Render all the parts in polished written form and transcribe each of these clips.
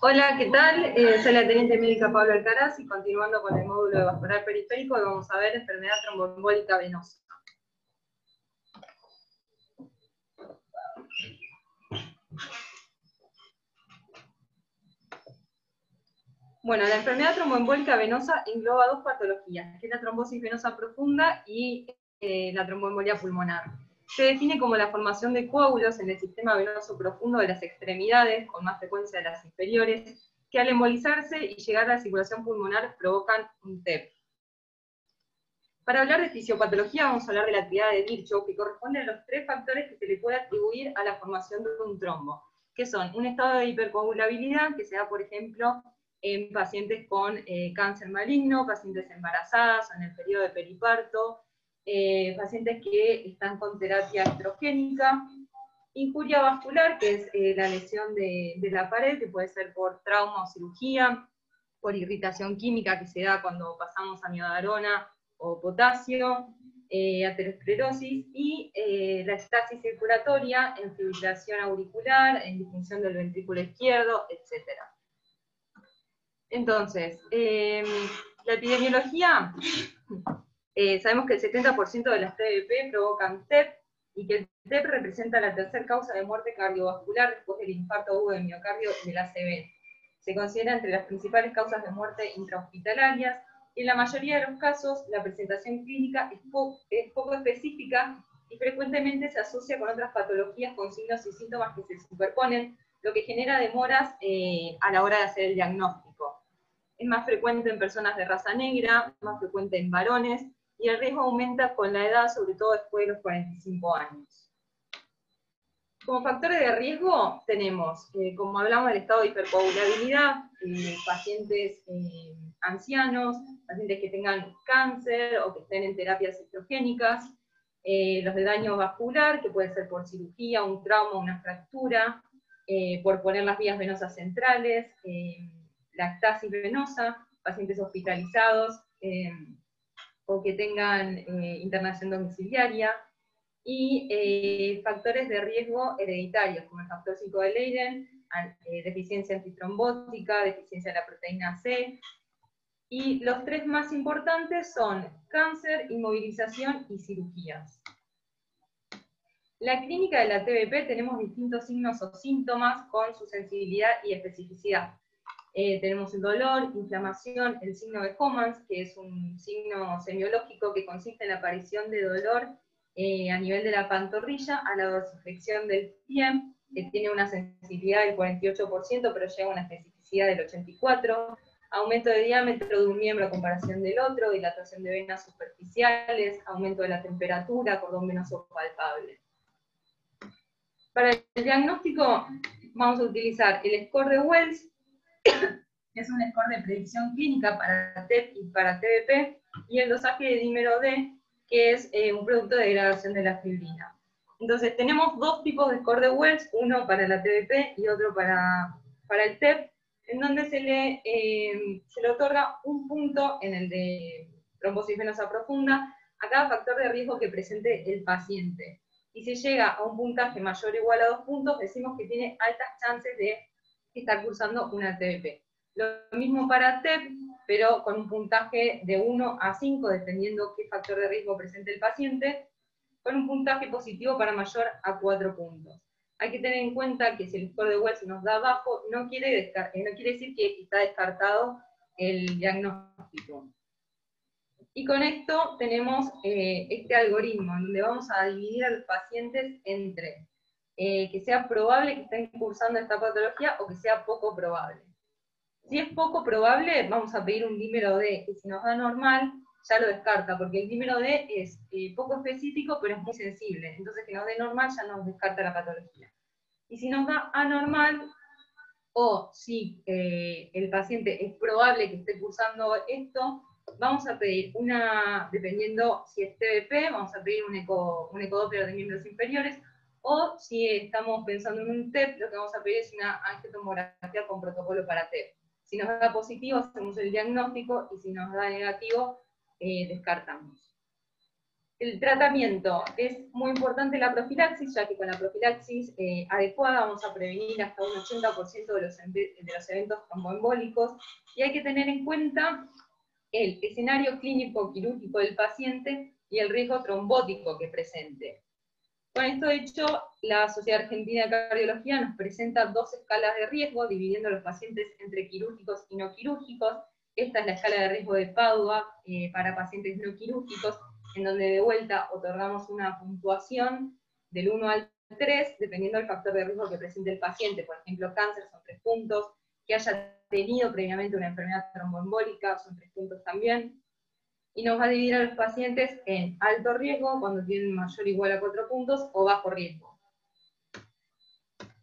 Hola, ¿qué tal? Soy la teniente médica Pablo Alcaraz y continuando con el módulo de vascular periférico vamos a ver enfermedad tromboembólica venosa. Bueno, la enfermedad tromboembólica venosa engloba dos patologías, que es la trombosis venosa profunda y la tromboembolia pulmonar. Se define como la formación de coágulos en el sistema venoso profundo de las extremidades, con más frecuencia de las inferiores, que al embolizarse y llegar a la circulación pulmonar provocan un TEP. Para hablar de fisiopatología vamos a hablar de la actividad de Virchow, que corresponde a los tres factores que se le puede atribuir a la formación de un trombo, que son un estado de hipercoagulabilidad, que se da, por ejemplo, en pacientes con cáncer maligno, pacientes embarazadas, en el periodo de periparto, pacientes que están con terapia estrogénica, injuria vascular, que es la lesión de la pared, que puede ser por trauma o cirugía, por irritación química que se da cuando pasamos a miodarona o potasio, aterosclerosis, y la estasis circulatoria en fibrilación auricular, en disfunción del ventrículo izquierdo, etc. Entonces, la epidemiología, sabemos que el 70% de las TBP provocan TEP, y que el TEP representa la tercera causa de muerte cardiovascular después del infarto agudo de miocardio y del ACV. Se considera entre las principales causas de muerte intrahospitalarias, y en la mayoría de los casos la presentación clínica es poco específica y frecuentemente se asocia con otras patologías con signos y síntomas que se superponen, lo que genera demoras a la hora de hacer el diagnóstico. Es más frecuente en personas de raza negra, más frecuente en varones, y el riesgo aumenta con la edad, sobre todo después de los 45 años. Como factores de riesgo tenemos, como hablamos, el estado de hipercoagulabilidad, pacientes ancianos, pacientes que tengan cáncer o que estén en terapias estrogénicas, los de daño vascular, que puede ser por cirugía, un trauma, una fractura, por poner las vías venosas centrales, la estasis venosa, pacientes hospitalizados o que tengan internación domiciliaria, y factores de riesgo hereditarios, como el factor 5 de Leiden, deficiencia antitrombótica, deficiencia de la proteína C, y los tres más importantes son cáncer, inmovilización y cirugías. La clínica de la TBP tenemos distintos signos o síntomas con su sensibilidad y especificidad. Tenemos el dolor, inflamación, el signo de Homans, que es un signo semiológico que consiste en la aparición de dolor a nivel de la pantorrilla a la dorsiflexión del pie, que tiene una sensibilidad del 48%, pero llega a una especificidad del 84%, aumento de diámetro de un miembro a comparación del otro, dilatación de venas superficiales, aumento de la temperatura, cordón venoso palpable. Para el diagnóstico vamos a utilizar el score de Wells, que es un score de predicción clínica para TEP y para TBP, y el dosaje de dímero D, que es un producto de degradación de la fibrina. Entonces tenemos dos tipos de score de Wells, uno para la TBP y otro para el TEP, en donde se le otorga un punto en el de trombosis venosa profunda a cada factor de riesgo que presente el paciente. Y si llega a un puntaje mayor o igual a 2 puntos, decimos que tiene altas chances de estar cursando una TBP. Lo mismo para TEP, pero con un puntaje de 1 a 5, dependiendo qué factor de riesgo presente el paciente, con un puntaje positivo para mayor a 4 puntos. Hay que tener en cuenta que si el score de Wells nos da bajo, no quiere decir que está descartado el diagnóstico. Y con esto tenemos este algoritmo, en donde vamos a dividir a los pacientes entre que sea probable que estén cursando esta patología o que sea poco probable. Si es poco probable, vamos a pedir un dímero D, que si nos da normal, ya lo descarta, porque el dímero D es poco específico, pero es muy sensible. Entonces, que nos dé normal ya nos descarta la patología. Y si nos da anormal, o si el paciente es probable que esté cursando esto, vamos a pedir dependiendo si es TBP, vamos a pedir un ecodoppler de miembros inferiores, o si estamos pensando en un TEP, lo que vamos a pedir es una angiotomografía con protocolo para TEP. Si nos da positivo, hacemos el diagnóstico, y si nos da negativo, descartamos. El tratamiento es muy importante la profilaxis, ya que con la profilaxis adecuada vamos a prevenir hasta un 80% de los eventos tromboembólicos, y hay que tener en cuenta el escenario clínico quirúrgico del paciente y el riesgo trombótico que presente. Con esto hecho, la Sociedad Argentina de Cardiología nos presenta 2 escalas de riesgo, dividiendo a los pacientes entre quirúrgicos y no quirúrgicos. Esta es la escala de riesgo de Padua para pacientes no quirúrgicos, en donde de vuelta otorgamos una puntuación del 1 al 3, dependiendo del factor de riesgo que presente el paciente. Por ejemplo, cáncer son 3 puntos, que haya tenido previamente una enfermedad tromboembólica son 3 puntos también. Y nos va a dividir a los pacientes en alto riesgo, cuando tienen mayor o igual a 4 puntos, o bajo riesgo.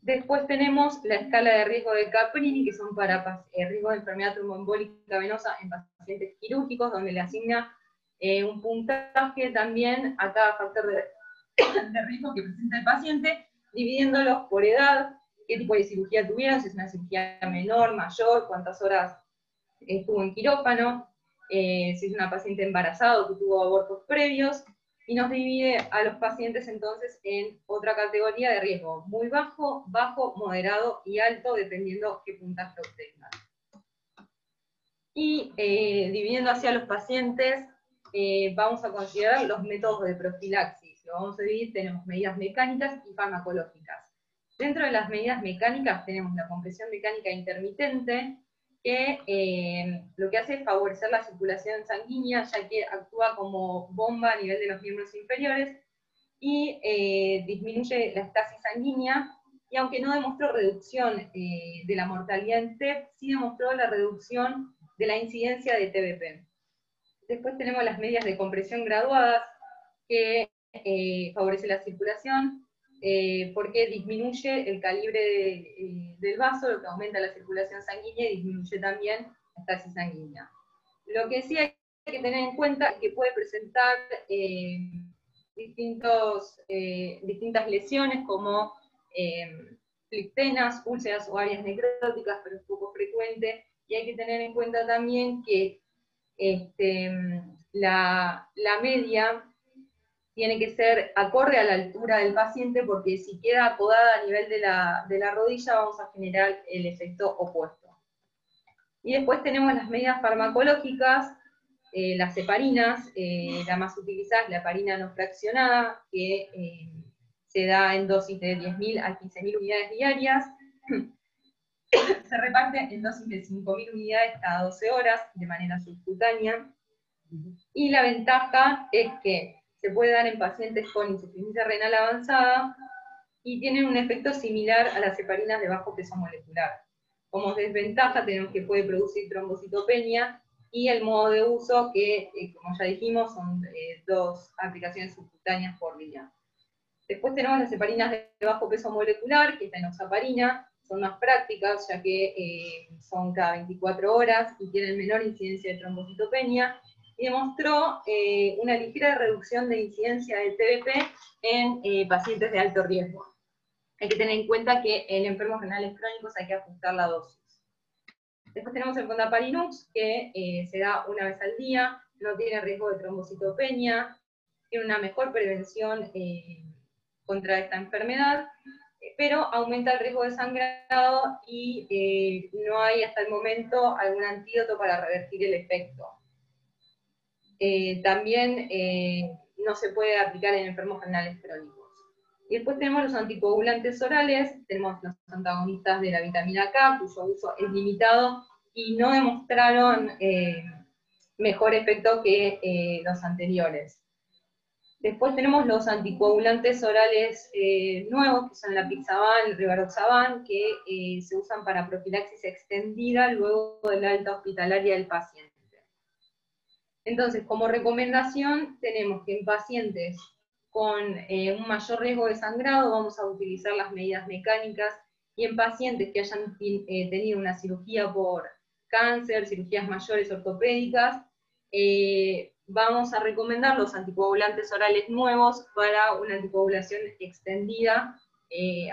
Después tenemos la escala de riesgo de Caprini, que son para riesgo de enfermedad tromboembólica venosa en pacientes quirúrgicos, donde le asigna un puntaje también a cada factor de riesgo que presenta el paciente, dividiéndolos por edad, qué tipo de cirugía tuvieron, si es una cirugía menor, mayor, cuántas horas estuvo en quirófano, si es una paciente embarazada o que tuvo abortos previos, y nos divide a los pacientes entonces en otra categoría de riesgo, muy bajo, bajo, moderado y alto, dependiendo qué puntaje obtengan. Y dividiendo hacia los pacientes, vamos a considerar los métodos de profilaxis. Lo vamos a dividir, tenemos medidas mecánicas y farmacológicas. Dentro de las medidas mecánicas tenemos la compresión mecánica intermitente, que lo que hace es favorecer la circulación sanguínea, ya que actúa como bomba a nivel de los miembros inferiores, y disminuye la estasis sanguínea, y aunque no demostró reducción de la mortalidad en TEP, sí demostró la reducción de la incidencia de TBP. Después tenemos las medidas de compresión graduadas, que favorece la circulación, porque disminuye el calibre del vaso, lo que aumenta la circulación sanguínea y disminuye también la estasis sanguínea. Lo que sí hay que tener en cuenta es que puede presentar distintas lesiones, como flictenas, úlceras o áreas necróticas, pero es poco frecuente, y hay que tener en cuenta también que la media tiene que ser acorde a la altura del paciente, porque si queda acodada a nivel de la rodilla vamos a generar el efecto opuesto. Y después tenemos las medidas farmacológicas, las heparinas, la más utilizada es la heparina no fraccionada, que se da en dosis de 10.000 a 15.000 unidades diarias, se reparte en dosis de 5.000 unidades cada 12 horas, de manera subcutánea, y la ventaja es que se puede dar en pacientes con insuficiencia renal avanzada, y tienen un efecto similar a las heparinas de bajo peso molecular. Como desventaja tenemos que puede producir trombocitopenia, y el modo de uso que, como ya dijimos, son 2 aplicaciones subcutáneas por día. Después tenemos las heparinas de bajo peso molecular, que es la enoxaparina, son más prácticas, ya que son cada 24 horas y tienen menor incidencia de trombocitopenia, y demostró una ligera reducción de incidencia de TBP en pacientes de alto riesgo. Hay que tener en cuenta que en enfermos renales crónicos hay que ajustar la dosis. Después tenemos el Fondaparinux, que se da una vez al día, no tiene riesgo de trombocitopenia, tiene una mejor prevención contra esta enfermedad, pero aumenta el riesgo de sangrado, y no hay hasta el momento algún antídoto para revertir el efecto. También no se puede aplicar en enfermos renales crónicos. Y después tenemos los anticoagulantes orales, tenemos los antagonistas de la vitamina K, cuyo uso es limitado y no demostraron mejor efecto que los anteriores. Después tenemos los anticoagulantes orales nuevos, que son la Apixaban, el Rivaroxaban, que se usan para profilaxis extendida luego de la alta hospitalaria del paciente. Entonces, como recomendación, tenemos que en pacientes con un mayor riesgo de sangrado vamos a utilizar las medidas mecánicas, y en pacientes que hayan tenido una cirugía por cáncer, cirugías mayores ortopédicas, vamos a recomendar los anticoagulantes orales nuevos para una anticoagulación extendida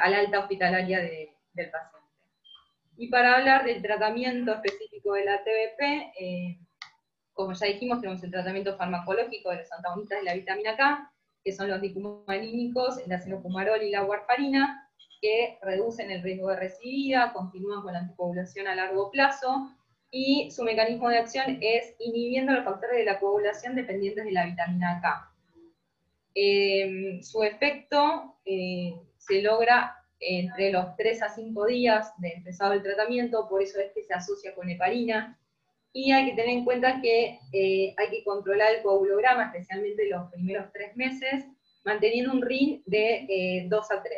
a la alta hospitalaria del paciente. Y para hablar del tratamiento específico de la TBP, Como ya dijimos, tenemos el tratamiento farmacológico de los antagonistas de la vitamina K, que son los dicumalínicos, el acenofumarol y la warfarina, que reducen el riesgo de recidivia, continúan con la anticoagulación a largo plazo, y su mecanismo de acción es inhibiendo los factores de la coagulación dependientes de la vitamina K. Su efecto se logra entre los 3 a 5 días de empezado el tratamiento, por eso es que se asocia con heparina, y hay que tener en cuenta que hay que controlar el coagulograma, especialmente los primeros 3 meses, manteniendo un RIN de 2 a 3.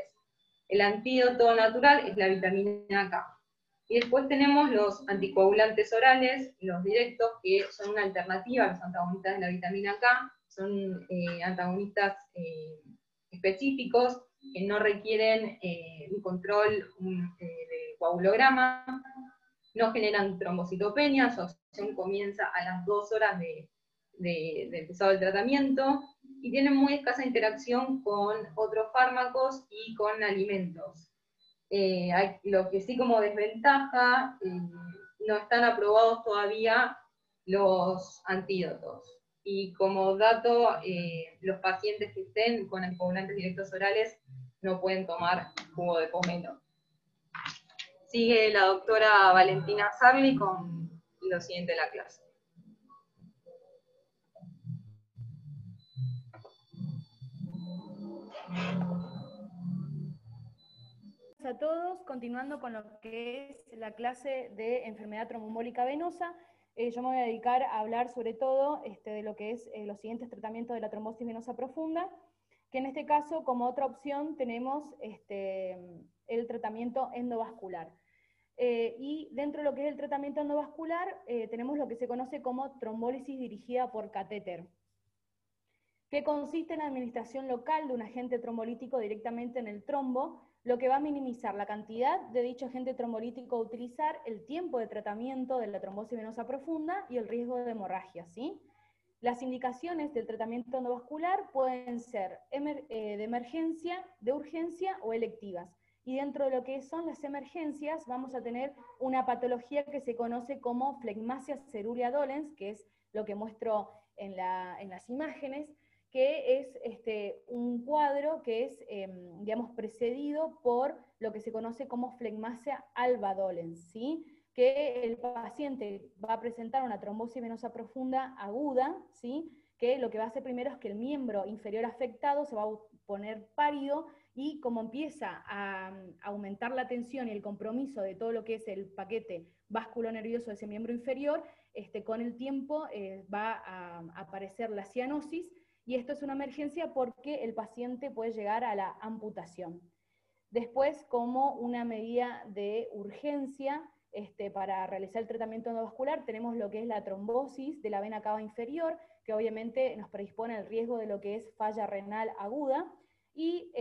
El antídoto natural es la vitamina K. Y después tenemos los anticoagulantes orales, los directos, que son una alternativa a los antagonistas de la vitamina K, son antagonistas específicos que no requieren un control de coagulograma, no generan trombocitopenia, su acción comienza a las 2 horas de empezado el tratamiento, y tienen muy escasa interacción con otros fármacos y con alimentos. Lo que sí como desventaja, no están aprobados todavía los antídotos. Y como dato, los pacientes que estén con anticoagulantes directos orales no pueden tomar jugo de pomelo. Sigue la doctora Valentina Sarli con lo siguiente de la clase. A todos, continuando con lo que es la clase de enfermedad tromboembólica venosa, yo me voy a dedicar a hablar sobre todo de lo que es los siguientes tratamientos de la trombosis venosa profunda, que en este caso como otra opción tenemos el tratamiento endovascular. Y dentro de lo que es el tratamiento endovascular tenemos lo que se conoce como trombólisis dirigida por catéter, que consiste en la administración local de un agente trombolítico directamente en el trombo, lo que va a minimizar la cantidad de dicho agente trombolítico a utilizar, el tiempo de tratamiento de la trombosis venosa profunda y el riesgo de hemorragia, ¿sí? Las indicaciones del tratamiento endovascular pueden ser de emergencia, de urgencia o electivas. Y dentro de lo que son las emergencias vamos a tener una patología que se conoce como flegmasia cerúlea dolens, que es lo que muestro en las imágenes, que es un cuadro que es, digamos, precedido por lo que se conoce como flegmasia alba dolens, ¿sí? Que el paciente va a presentar una trombosis venosa profunda aguda, ¿sí? Que lo que va a hacer primero es que el miembro inferior afectado se va a poner pálido, y como empieza a aumentar la tensión y el compromiso de todo lo que es el paquete vasculonervioso de ese miembro inferior, con el tiempo va a aparecer la cianosis, y esto es una emergencia porque el paciente puede llegar a la amputación. Después, como una medida de urgencia para realizar el tratamiento endovascular, tenemos lo que es la trombosis de la vena cava inferior, que obviamente nos predispone al riesgo de lo que es falla renal aguda, y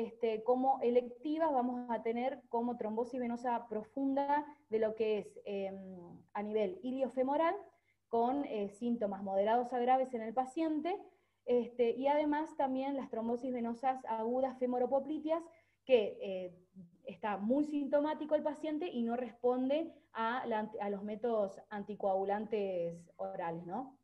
como electiva vamos a tener como trombosis venosa profunda de lo que es a nivel iliofemoral, con síntomas moderados a graves en el paciente, y además también las trombosis venosas agudas femoropopliteas, que está muy sintomático el paciente y no responde a los métodos anticoagulantes orales, ¿no?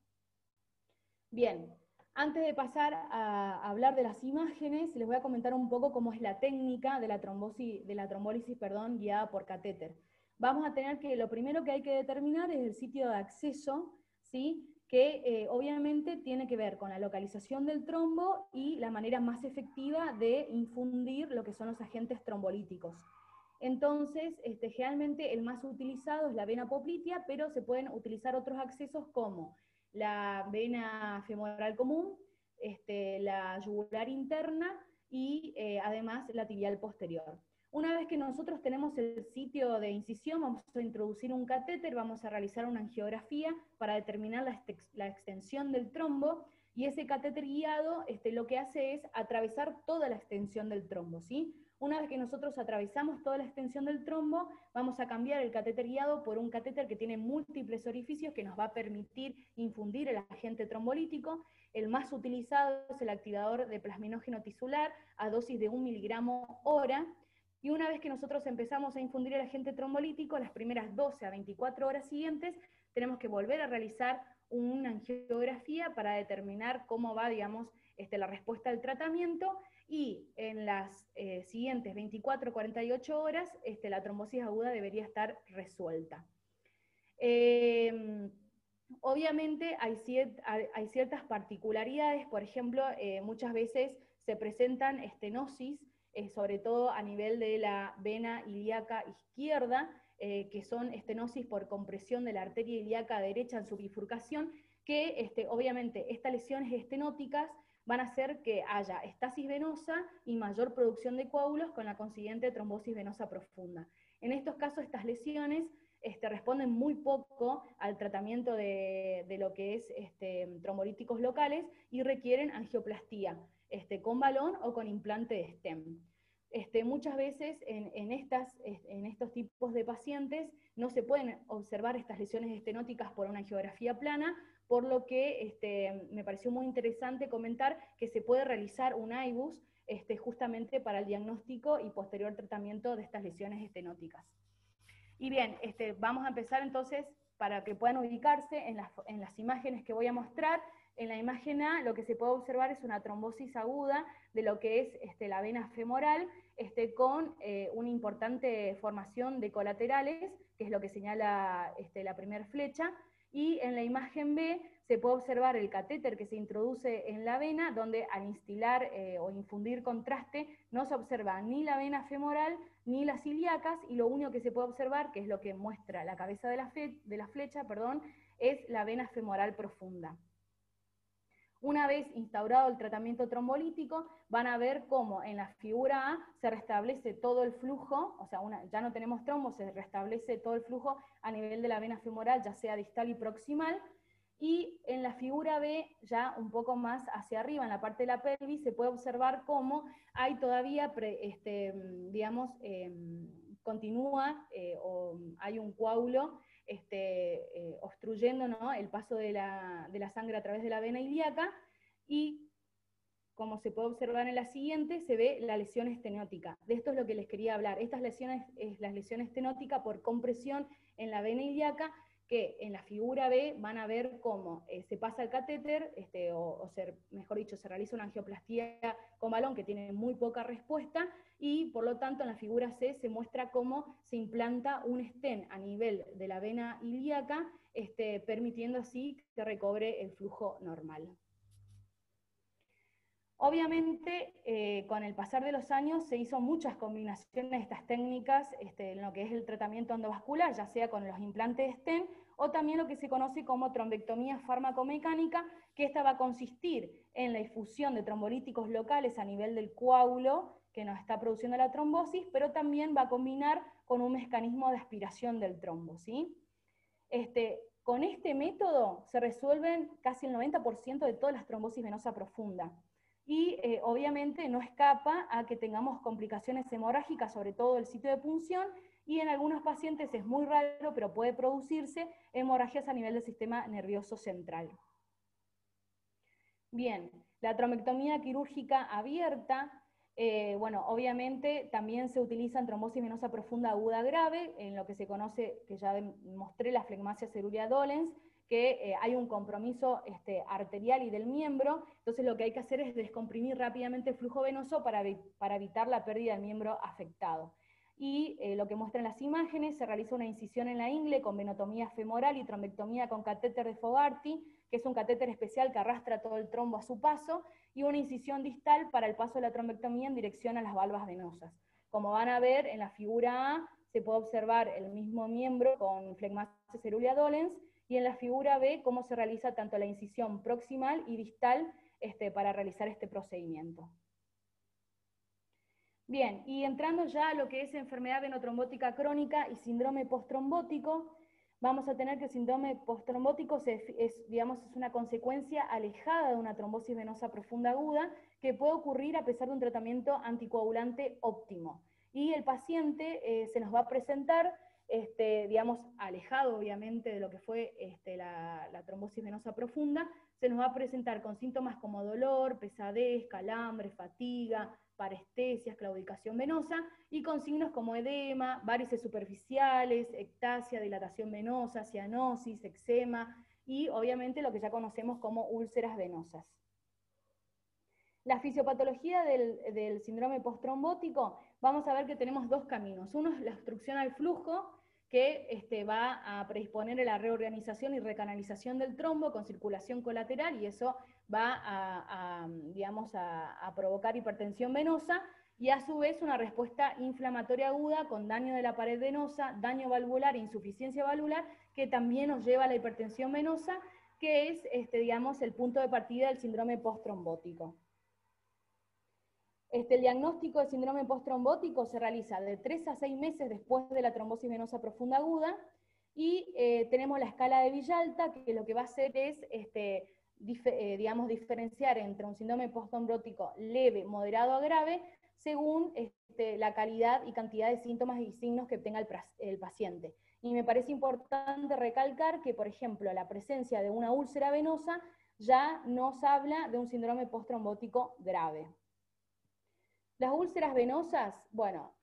Bien, antes de pasar a hablar de las imágenes, les voy a comentar un poco cómo es la técnica de la trombólisis, guiada por catéter. Vamos a tener que, lo primero que hay que determinar es el sitio de acceso, ¿sí? Que obviamente tiene que ver con la localización del trombo y la manera más efectiva de infundir lo que son los agentes trombolíticos. Entonces, generalmente el más utilizado es la vena poplitea, pero se pueden utilizar otros accesos como la vena femoral común, la yugular interna y además la tibial posterior. Una vez que nosotros tenemos el sitio de incisión, vamos a introducir un catéter, vamos a realizar una angiografía para determinar la extensión del trombo, y ese catéter guiado lo que hace es atravesar toda la extensión del trombo, ¿sí? Una vez que nosotros atravesamos toda la extensión del trombo, vamos a cambiar el catéter guiado por un catéter que tiene múltiples orificios, que nos va a permitir infundir el agente trombolítico. El más utilizado es el activador de plasminógeno tisular a dosis de 1 miligramo hora. Y una vez que nosotros empezamos a infundir el agente trombolítico, las primeras 12 a 24 horas siguientes tenemos que volver a realizar una angiografía para determinar cómo va, digamos, la respuesta al tratamiento, y en las siguientes 24 48 horas la trombosis aguda debería estar resuelta. Obviamente hay ciertas particularidades, por ejemplo, muchas veces se presentan estenosis, sobre todo a nivel de la vena ilíaca izquierda, que son estenosis por compresión de la arteria ilíaca derecha en su bifurcación, que obviamente estas lesiones estenóticas van a hacer que haya estasis venosa y mayor producción de coágulos con la consiguiente trombosis venosa profunda. En estos casos, estas lesiones responden muy poco al tratamiento de lo que es trombolíticos locales y requieren angioplastía, con balón o con implante de stem. Muchas veces en estos tipos de pacientes no se pueden observar estas lesiones estenóticas por una angiografía plana, por lo que me pareció muy interesante comentar que se puede realizar un IBUS justamente para el diagnóstico y posterior tratamiento de estas lesiones estenóticas. Y bien, vamos a empezar entonces, para que puedan ubicarse en las imágenes que voy a mostrar. En la imagen A lo que se puede observar es una trombosis aguda de lo que es la vena femoral, con una importante formación de colaterales, que es lo que señala la primera flecha, y en la imagen B se puede observar el catéter que se introduce en la vena, donde al instilar o infundir contraste no se observa ni la vena femoral ni las ilíacas, y lo único que se puede observar, que es lo que muestra la cabeza de la flecha, es la vena femoral profunda. Una vez instaurado el tratamiento trombolítico, van a ver cómo en la figura A se restablece todo el flujo, o sea, ya no tenemos trombo, se restablece todo el flujo a nivel de la vena femoral, ya sea distal y proximal, y en la figura B, ya un poco más hacia arriba, en la parte de la pelvis, se puede observar cómo hay todavía, continúa o hay un coágulo obstruyendo, ¿no?, el paso de la sangre a través de la vena ilíaca, y como se puede observar en la siguiente, se ve la lesión estenótica. De esto es lo que les quería hablar. Estas lesiones es la lesión estenótica por compresión en la vena ilíaca, que en la figura B van a ver cómo se pasa el catéter, mejor dicho, se realiza una angioplastía con balón que tiene muy poca respuesta, y por lo tanto en la figura C se muestra cómo se implanta un stent a nivel de la vena ilíaca, permitiendo así que recobre el flujo normal. Obviamente, con el pasar de los años se hizo muchas combinaciones de estas técnicas en lo que es el tratamiento endovascular, ya sea con los implantes de stent o también lo que se conoce como trombectomía fármaco-mecánica, que esta va a consistir en la infusión de trombolíticos locales a nivel del coágulo que nos está produciendo la trombosis, pero también va a combinar con un mecanismo de aspiración del trombo, ¿sí? Con este método se resuelven casi el 90% de todas las trombosis venosa profunda. Y obviamente no escapa a que tengamos complicaciones hemorrágicas, sobre todo el sitio de punción, y en algunos pacientes es muy raro, pero puede producirse hemorragias a nivel del sistema nervioso central. Bien, la trombectomía quirúrgica abierta, bueno, obviamente también se utiliza en trombosis venosa profunda aguda grave, en lo que se conoce, que ya mostré, la flegmasia cerúlea dolens, que hay un compromiso arterial y del miembro, entonces lo que hay que hacer es descomprimir rápidamente el flujo venoso para evitar la pérdida del miembro afectado. Y lo que muestran las imágenes, se realiza una incisión en la ingle con venotomía femoral y trombectomía con catéter de Fogarty, que es un catéter especial que arrastra todo el trombo a su paso, y una incisión distal para el paso de la trombectomía en dirección a las valvas venosas. Como van a ver en la figura A, se puede observar el mismo miembro con flegmasia cerúlea dolens, y en la figura B cómo se realiza tanto la incisión proximal y distal para realizar este procedimiento. Bien, y entrando ya a lo que es enfermedad venotrombótica crónica y síndrome postrombótico, vamos a tener que el síndrome postrombótico es una consecuencia alejada de una trombosis venosa profunda aguda que puede ocurrir a pesar de un tratamiento anticoagulante óptimo. Y el paciente se nos va a presentar alejado obviamente de lo que fue la trombosis venosa profunda, se nos va a presentar con síntomas como dolor, pesadez, calambre, fatiga, parestesias, claudicación venosa, y con signos como edema, varices superficiales, ectasia, dilatación venosa, cianosis, eczema, y obviamente lo que ya conocemos como úlceras venosas. La fisiopatología del síndrome postrombótico, vamos a ver que tenemos dos caminos. Uno es la obstrucción al flujo, que va a predisponer a la reorganización y recanalización del trombo con circulación colateral, y eso va a provocar hipertensión venosa, y a su vez una respuesta inflamatoria aguda con daño de la pared venosa, daño valvular e insuficiencia valvular, que también nos lleva a la hipertensión venosa, que es el punto de partida del síndrome postrombótico. El diagnóstico de síndrome postrombótico se realiza de 3 a 6 meses después de la trombosis venosa profunda aguda, y tenemos la escala de Villalta, que lo que va a hacer es diferenciar entre un síndrome postrombótico leve, moderado a grave, según la calidad y cantidad de síntomas y signos que tenga el paciente. Y me parece importante recalcar que, por ejemplo, la presencia de una úlcera venosa ya nos habla de un síndrome postrombótico grave. Las úlceras venosas, bueno,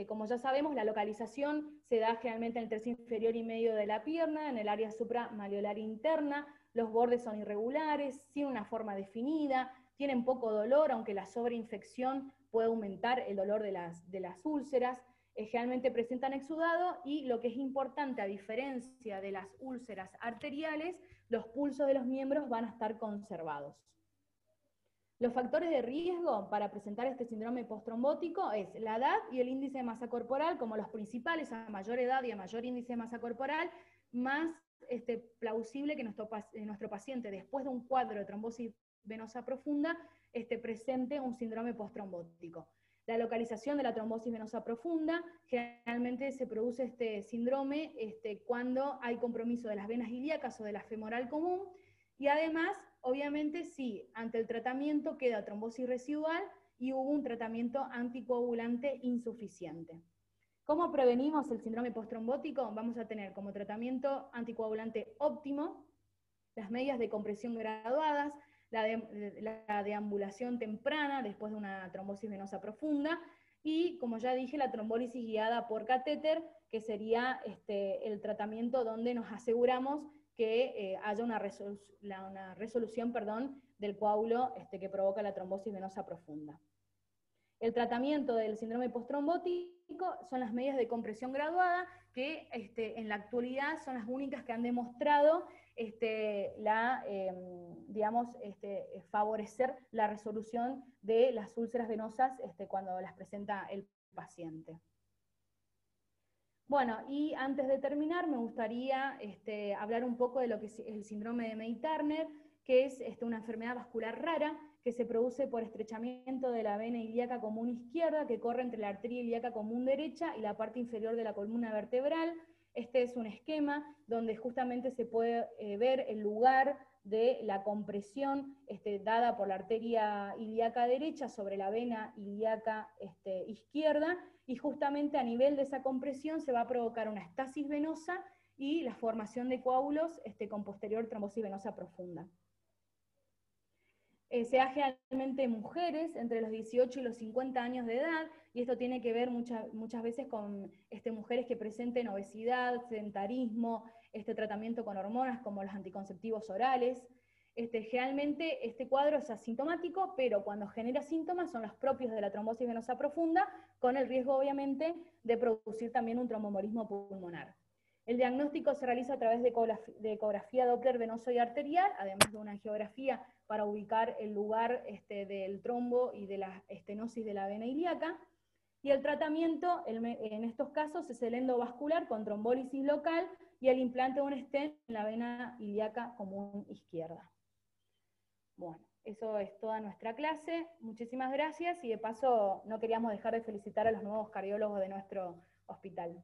como ya sabemos, la localización se da generalmente en el tercio inferior y medio de la pierna, en el área supramaleolar interna, los bordes son irregulares, sin una forma definida, tienen poco dolor, aunque la sobreinfección puede aumentar el dolor de las úlceras, generalmente presentan exudado, y lo que es importante, a diferencia de las úlceras arteriales, los pulsos de los miembros van a estar conservados. Los factores de riesgo para presentar este síndrome postrombótico es la edad y el índice de masa corporal como los principales. A mayor edad y a mayor índice de masa corporal, más plausible que nuestro paciente, después de un cuadro de trombosis venosa profunda, presente un síndrome postrombótico. La localización de la trombosis venosa profunda, generalmente se produce este síndrome cuando hay compromiso de las venas ilíacas o de la femoral común, y además, obviamente, si ante el tratamiento queda trombosis residual y hubo un tratamiento anticoagulante insuficiente. ¿Cómo prevenimos el síndrome postrombótico? Vamos a tener como tratamiento anticoagulante óptimo las medidas de compresión graduadas, la deambulación temprana después de una trombosis venosa profunda, y, como ya dije, la trombólisis guiada por catéter, que sería el tratamiento donde nos aseguramos que haya una resolución del coágulo que provoca la trombosis venosa profunda. El tratamiento del síndrome postrombótico son las medidas de compresión graduada, que en la actualidad son las únicas que han demostrado favorecer la resolución de las úlceras venosas cuando las presenta el paciente. Bueno, y antes de terminar, me gustaría hablar un poco de lo que es el síndrome de May-Turner, que es una enfermedad vascular rara que se produce por estrechamiento de la vena ilíaca común izquierda, que corre entre la arteria ilíaca común derecha y la parte inferior de la columna vertebral. Este es un esquema donde justamente se puede ver el lugar de la compresión dada por la arteria ilíaca derecha sobre la vena ilíaca izquierda, y justamente a nivel de esa compresión se va a provocar una estasis venosa y la formación de coágulos con posterior trombosis venosa profunda. Se da generalmente en mujeres entre los 18 y los 50 años de edad, y esto tiene que ver muchas veces con mujeres que presenten obesidad, sedentarismo, tratamiento con hormonas como los anticonceptivos orales. Generalmente este cuadro es asintomático, pero cuando genera síntomas son los propios de la trombosis venosa profunda, con el riesgo obviamente de producir también un tromboembolismo pulmonar. El diagnóstico se realiza a través de ecografía Doppler venoso y arterial, además de una angiografía para ubicar el lugar del trombo y de la estenosis de la vena ilíaca. Y el tratamiento en estos casos es el endovascular con trombólisis local y el implante de un stent en la vena ilíaca común izquierda. Bueno, eso es toda nuestra clase. Muchísimas gracias, y de paso no queríamos dejar de felicitar a los nuevos cardiólogos de nuestro hospital.